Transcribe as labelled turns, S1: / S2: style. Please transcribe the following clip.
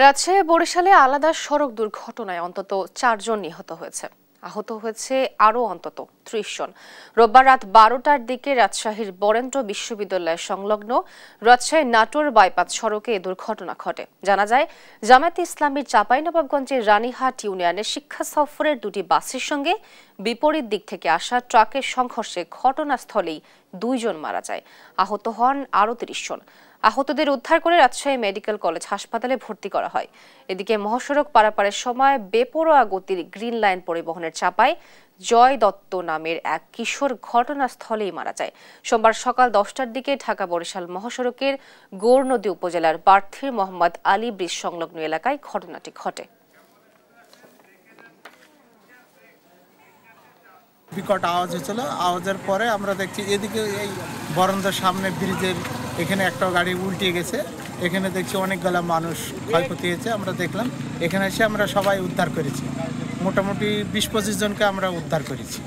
S1: রাজশাহী বরিশালে আলাদা সড়ক দুর্ঘটনায় অন্তত ৪ জন নিহত হয়েছে। আহত হয়েছে আরও অন্তত ৩০ জন। রোববার রাত ১২টার দিকে রাজশাহীর বরেন্দ্র বিশ্ববিদ্যালয় সংলগ্ন রাজশাহী নাটোর বাইপাস সড়কে এ দুর্ঘটনা ঘটে। জানা যায়, জামায়াতে ইসলামীর চাঁপাইনবাবগঞ্জের রানীহাট ইউনিয়নের শিক্ষা সফরের দুটি বাসের সঙ্গে বিপরীত দিক থেকে আসা ট্রাকের সংঘর্ষে ঘটনাস্থলেই ২ জন মারা যায়। আহত হন আরও ৩০ জন। আহতদের উদ্ধার করে রাজশাহী মেডিকেল কলেজ হাসপাতালে ভর্তি করা হয়। এদিকে মহাসড়ক পারাপারের সময় বেপরোয়া গতির গ্রিন লাইন পরিবহনের চাপায় জয় দত্ত নামের এক কিশোর ঘটনাস্থলেই মারা যায়। সোমবার সকাল ১০টার দিকে ঢাকা বরিশাল মহাসড়কের গৌরনদী উপজেলার বার্থির মোহাম্মদ আলী ব্রিজ সংলগ্ন এলাকায় ঘটনাটি ঘটে।
S2: বিকট আওয়াজ হচ্ছিল। আওয়াজের পরে আমরা দেখছি এদিকে এই বরন্দার সামনে ব্রিজের এখানে একটা গাড়ি উল্টে গেছে। এখানে দেখছি অনেকগুলা মানুষ ক্ষয়ক্ষতি হয়েছে। আমরা দেখলাম, এখানে এসে আমরা সবাই উদ্ধার করেছি। মোটামুটি ২০-২৫ জনকে আমরা উদ্ধার করেছি।